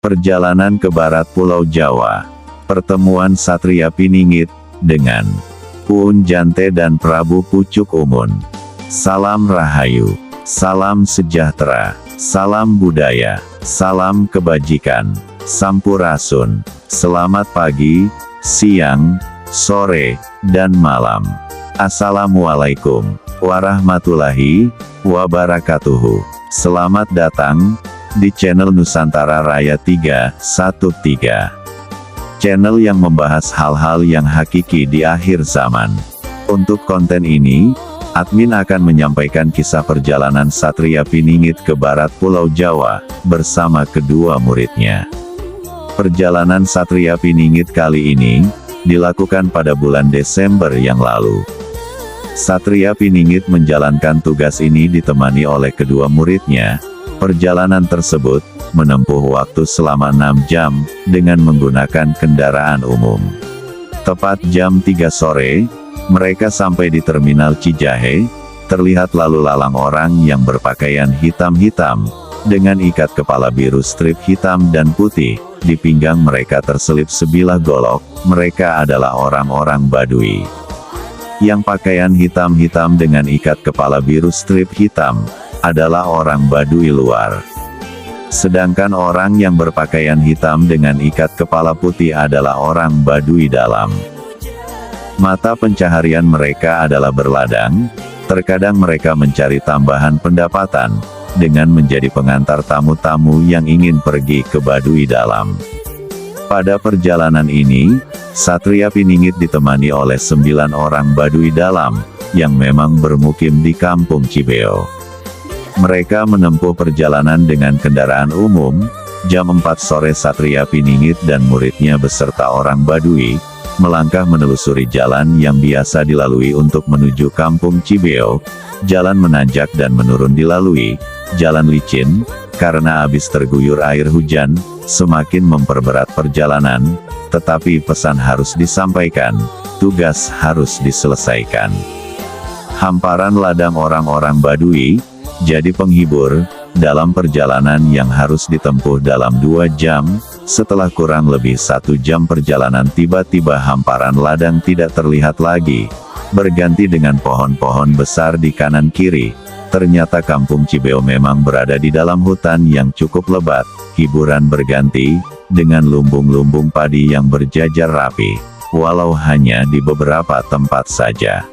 Perjalanan ke barat Pulau Jawa. Pertemuan Satria Piningit dengan Puun Jante dan Prabu Pucuk Umun. Salam Rahayu, salam sejahtera, salam budaya, salam kebajikan, sampurasun. Selamat pagi, siang, sore, dan malam. Assalamualaikum warahmatullahi wabarakatuh. Selamat datang di channel Nusantara Raya 313. Channel yang membahas hal-hal yang hakiki di akhir zaman. Untuk konten ini, admin akan menyampaikan kisah perjalanan Satria Piningit ke barat Pulau Jawa, bersama kedua muridnya. Perjalanan Satria Piningit kali ini, dilakukan pada bulan Desember yang lalu. Satria Piningit menjalankan tugas ini ditemani oleh kedua muridnya. Perjalanan tersebut, menempuh waktu selama 6 jam, dengan menggunakan kendaraan umum. Tepat jam 3 sore, mereka sampai di Terminal Cijahe. Terlihat lalu lalang orang yang berpakaian hitam-hitam, dengan ikat kepala biru strip hitam dan putih. Di pinggang mereka terselip sebilah golok. Mereka adalah orang-orang Baduy. Yang pakaian hitam-hitam dengan ikat kepala biru strip hitam, adalah orang Baduy luar. Sedangkan orang yang berpakaian hitam dengan ikat kepala putih adalah orang Baduy dalam. Mata pencaharian mereka adalah berladang. Terkadang mereka mencari tambahan pendapatan, dengan menjadi pengantar tamu-tamu yang ingin pergi ke Baduy dalam. Pada perjalanan ini, Satria Piningit ditemani oleh 9 orang Baduy dalam, yang memang bermukim di Kampung Cibeo. Mereka menempuh perjalanan dengan kendaraan umum. Jam 4 sore Satria Piningit dan muridnya beserta orang Baduy, melangkah menelusuri jalan yang biasa dilalui untuk menuju Kampung Cibeo. Jalan menanjak dan menurun dilalui, jalan licin, karena habis terguyur air hujan, semakin memperberat perjalanan, tetapi pesan harus disampaikan, tugas harus diselesaikan. Hamparan ladang orang-orang Baduy, jadi penghibur, dalam perjalanan yang harus ditempuh dalam 2 jam, setelah kurang lebih 1 jam perjalanan tiba-tiba hamparan ladang tidak terlihat lagi, berganti dengan pohon-pohon besar di kanan kiri. Ternyata Kampung Cibeo memang berada di dalam hutan yang cukup lebat. Hiburan berganti, dengan lumbung-lumbung padi yang berjajar rapi, walau hanya di beberapa tempat saja.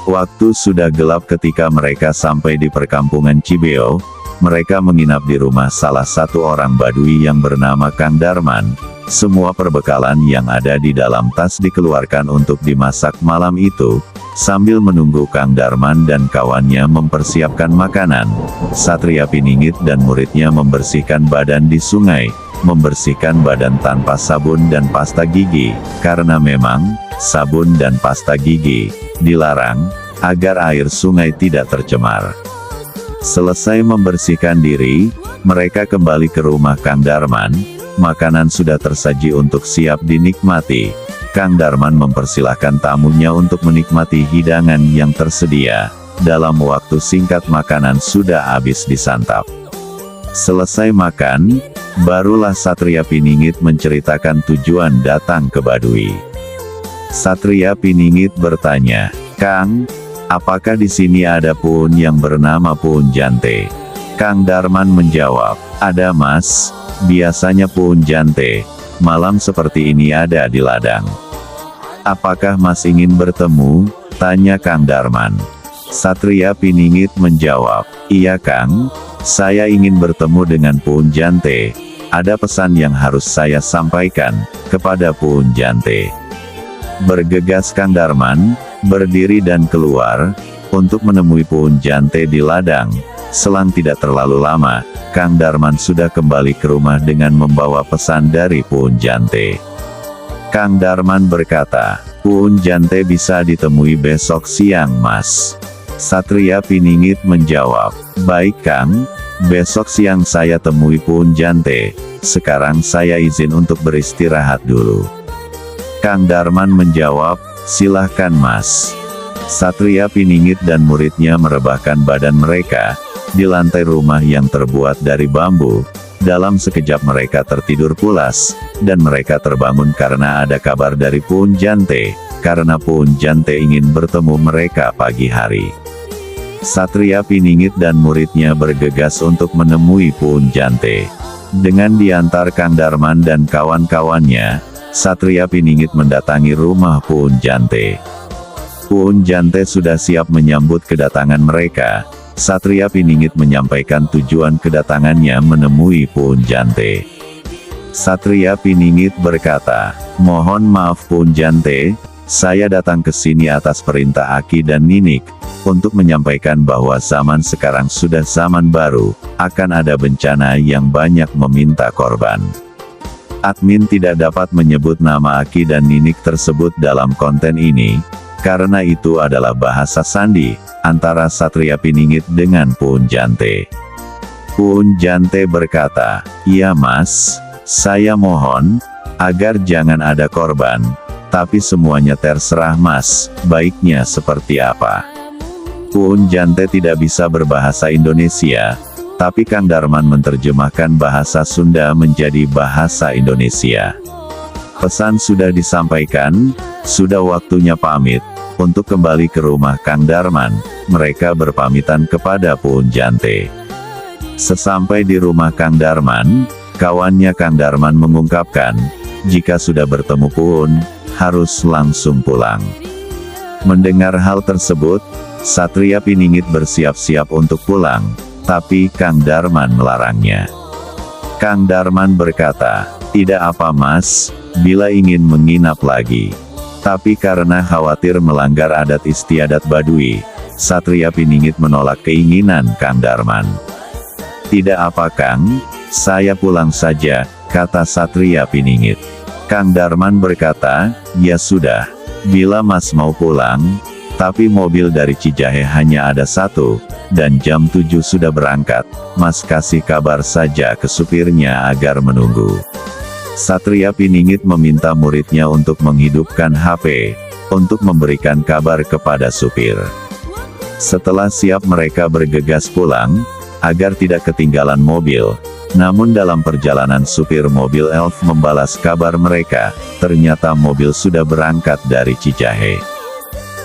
Waktu sudah gelap ketika mereka sampai di perkampungan Cibeo. Mereka menginap di rumah salah satu orang Baduy yang bernama Kang Darman. Semua perbekalan yang ada di dalam tas dikeluarkan untuk dimasak malam itu. Sambil menunggu Kang Darman dan kawannya mempersiapkan makanan, Satria Piningit dan muridnya membersihkan badan di sungai. Membersihkan badan tanpa sabun dan pasta gigi, karena memang sabun dan pasta gigi dilarang, agar air sungai tidak tercemar. Selesai membersihkan diri, mereka kembali ke rumah Kang Darman. Makanan sudah tersaji untuk siap dinikmati. Kang Darman mempersilahkan tamunya untuk menikmati hidangan yang tersedia. Dalam waktu singkat makanan sudah habis disantap. Selesai makan, barulah Satria Piningit menceritakan tujuan datang ke Baduy. Satria Piningit bertanya, "Kang, apakah di sini ada Puun yang bernama Puun Jante?" Kang Darman menjawab, "Ada Mas, biasanya Puun Jante, malam seperti ini ada di ladang." "Apakah Mas ingin bertemu?" tanya Kang Darman. Satria Piningit menjawab, "Iya Kang, saya ingin bertemu dengan Puun Jante. Ada pesan yang harus saya sampaikan kepada Puun Jante." Bergegas Kang Darman, berdiri dan keluar, untuk menemui Puun Jante di ladang. Selang tidak terlalu lama, Kang Darman sudah kembali ke rumah dengan membawa pesan dari Puun Jante. Kang Darman berkata, "Puun Jante bisa ditemui besok siang Mas." Satria Piningit menjawab, "Baik Kang, besok siang saya temui Puun Jante. Sekarang saya izin untuk beristirahat dulu." Kang Darman menjawab, "Silahkan Mas." Satria Piningit dan muridnya merebahkan badan mereka di lantai rumah yang terbuat dari bambu. Dalam sekejap mereka tertidur pulas, dan mereka terbangun karena ada kabar dari Pun Jante, karena Pun Jante ingin bertemu mereka pagi hari. Satria Piningit dan muridnya bergegas untuk menemui Pun Jante. Dengan diantar Kang Darman dan kawan-kawannya, Satria Piningit mendatangi rumah Pun Jante. Pun Jante sudah siap menyambut kedatangan mereka. Satria Piningit menyampaikan tujuan kedatangannya menemui Pun Jante. Satria Piningit berkata, "Mohon maaf Pun Jante, saya datang ke sini atas perintah Aki dan Ninik, untuk menyampaikan bahwa zaman sekarang sudah zaman baru, akan ada bencana yang banyak meminta korban." Admin tidak dapat menyebut nama Aki dan Ninik tersebut dalam konten ini, karena itu adalah bahasa sandi, antara Satria Piningit dengan Pun Jante. Pun Jante berkata, "Ya Mas, saya mohon, agar jangan ada korban, tapi semuanya terserah Mas, baiknya seperti apa." Pun Jante tidak bisa berbahasa Indonesia, tapi Kang Darman menerjemahkan bahasa Sunda menjadi bahasa Indonesia. Pesan sudah disampaikan, sudah waktunya pamit. Untuk kembali ke rumah Kang Darman, mereka berpamitan kepada Pun Jante. Sesampai di rumah Kang Darman, kawannya Kang Darman mengungkapkan, jika sudah bertemu Pun, harus langsung pulang. Mendengar hal tersebut, Satria Piningit bersiap-siap untuk pulang, tapi Kang Darman melarangnya. Kang Darman berkata, "Tidak apa Mas, bila ingin menginap lagi." Tapi karena khawatir melanggar adat istiadat Baduy, Satria Piningit menolak keinginan Kang Darman. "Tidak apa Kang, saya pulang saja," kata Satria Piningit. Kang Darman berkata, "Ya sudah, bila Mas mau pulang, tapi mobil dari Cijahe hanya ada satu, dan jam 7 sudah berangkat, Mas kasih kabar saja ke supirnya agar menunggu." Satria Piningit meminta muridnya untuk menghidupkan HP, untuk memberikan kabar kepada supir. Setelah siap mereka bergegas pulang, agar tidak ketinggalan mobil. Namun dalam perjalanan supir mobil Elf membalas kabar mereka, ternyata mobil sudah berangkat dari Cijahe.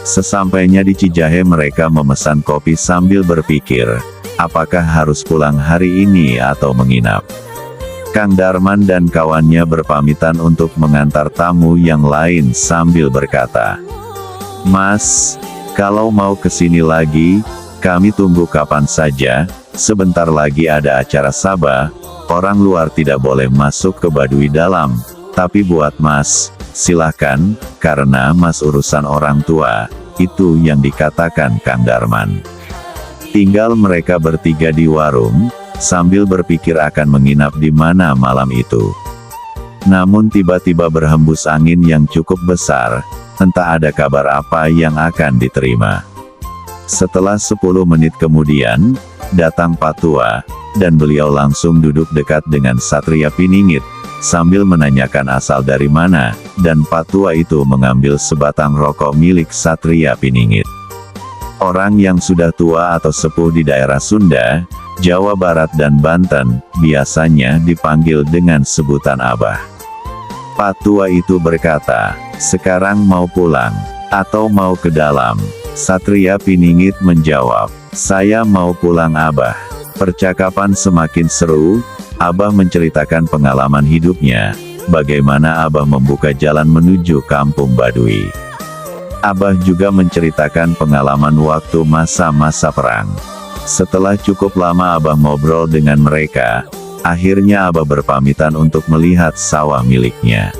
Sesampainya di Cijahe mereka memesan kopi sambil berpikir, apakah harus pulang hari ini atau menginap. Kang Darman dan kawannya berpamitan untuk mengantar tamu yang lain sambil berkata, "Mas, kalau mau kesini lagi, kami tunggu kapan saja, sebentar lagi ada acara Sabah, orang luar tidak boleh masuk ke Baduy dalam, tapi buat Mas, silahkan, karena Mas urusan orang tua." Itu yang dikatakan Kang Darman. Tinggal mereka bertiga di warung, sambil berpikir akan menginap di mana malam itu. Namun tiba-tiba berhembus angin yang cukup besar, entah ada kabar apa yang akan diterima. Setelah 10 menit kemudian, datang Patua, dan beliau langsung duduk dekat dengan Satria Piningit, sambil menanyakan asal dari mana, dan Patua itu mengambil sebatang rokok milik Satria Piningit. Orang yang sudah tua atau sepuh di daerah Sunda, Jawa Barat dan Banten, biasanya dipanggil dengan sebutan Abah. Patua itu berkata, "Sekarang mau pulang, atau mau ke dalam?" Satria Piningit menjawab, "Saya mau pulang Abah." Percakapan semakin seru, Abah menceritakan pengalaman hidupnya, bagaimana Abah membuka jalan menuju kampung Baduy. Abah juga menceritakan pengalaman waktu masa-masa perang. Setelah cukup lama Abah ngobrol dengan mereka, akhirnya Abah berpamitan untuk melihat sawah miliknya.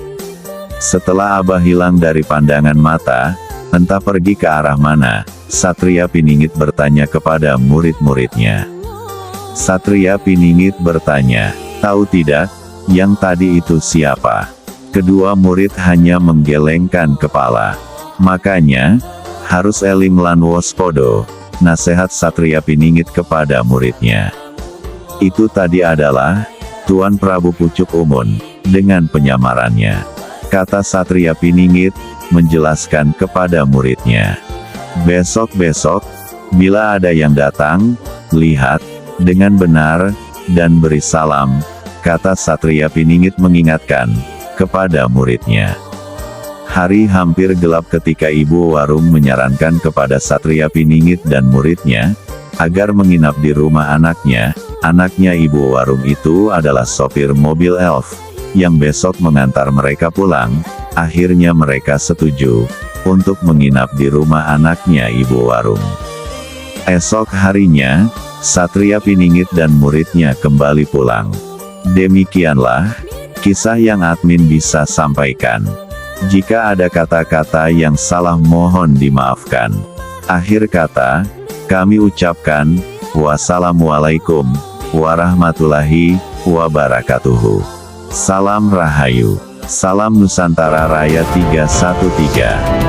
Setelah Abah hilang dari pandangan mata, entah pergi ke arah mana, Satria Piningit bertanya kepada murid-muridnya. Satria Piningit bertanya, "Tahu tidak, yang tadi itu siapa?" Kedua murid hanya menggelengkan kepala. Makanya, harus eling lan waspodo, nasihat Satria Piningit kepada muridnya. Itu tadi adalah Tuan Prabu Pucuk Umun, dengan penyamarannya. Kata Satria Piningit, menjelaskan kepada muridnya. "Besok-besok, bila ada yang datang, lihat, dengan benar, dan beri salam, kata Satria Piningit mengingatkan kepada muridnya. Hari hampir gelap ketika ibu warung menyarankan kepada Satria Piningit dan muridnya agar menginap di rumah anaknya. Anaknya ibu warung itu adalah sopir mobil elf yang besok mengantar mereka pulang. Akhirnya mereka setuju untuk menginap di rumah anaknya ibu warung. Esok harinya, Satria Piningit dan muridnya kembali pulang. Demikianlah kisah yang admin bisa sampaikan. Jika ada kata-kata yang salah mohon dimaafkan. Akhir kata, kami ucapkan, wassalamualaikum warahmatullahi wabarakatuh. Salam Rahayu. Salam Nusantara Raya 313.